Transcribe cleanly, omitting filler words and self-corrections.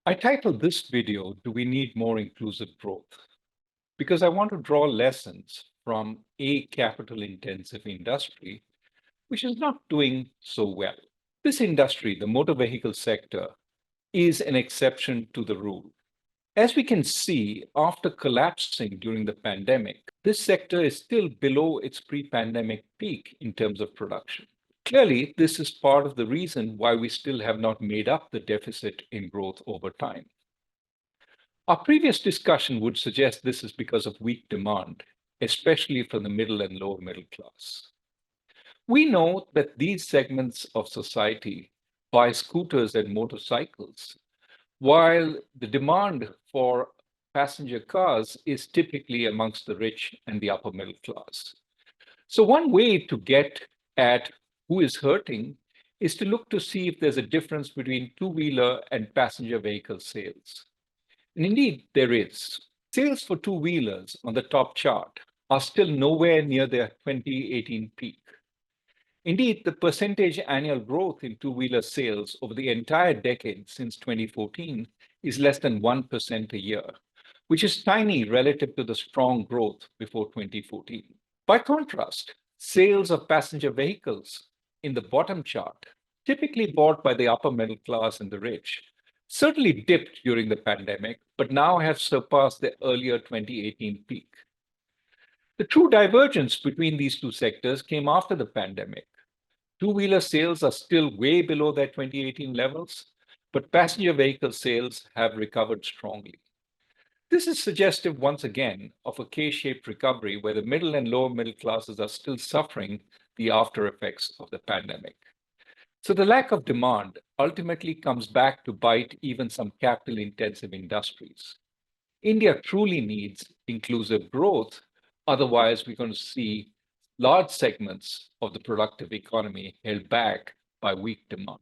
I titled this video, Do We Need More Inclusive Growth? Because I want to draw lessons from a capital intensive industry, which is not doing so well. This industry, the motor vehicle sector, is an exception to the rule. As we can see, after collapsing during the pandemic, this sector is still below its pre-pandemic peak in terms of production. Clearly, this is part of the reason why we still have not made up the deficit in growth over time. Our previous discussion would suggest this is because of weak demand, especially from the middle and lower middle class. We know that these segments of society buy scooters and motorcycles, while the demand for passenger cars is typically amongst the rich and the upper middle class. So one way to get at who is hurting is to look to see if there's a difference between two-wheeler and passenger vehicle sales. And indeed, there is. Sales for two-wheelers on the top chart are still nowhere near their 2018 peak. Indeed, the percentage annual growth in two-wheeler sales over the entire decade since 2014 is less than 1% a year, which is tiny relative to the strong growth before 2014. By contrast, sales of passenger vehicles in the bottom chart, typically bought by the upper middle class and the rich, certainly dipped during the pandemic, but now have surpassed the earlier 2018 peak. The true divergence between these two sectors came after the pandemic. Two-wheeler sales are still way below their 2018 levels, but passenger vehicle sales have recovered strongly. This is suggestive once again of a K-shaped recovery where the middle and lower middle classes are still suffering the after effects of the pandemic. So the lack of demand ultimately comes back to bite even some capital-intensive industries. India truly needs inclusive growth. Otherwise, we're going to see large segments of the productive economy held back by weak demand.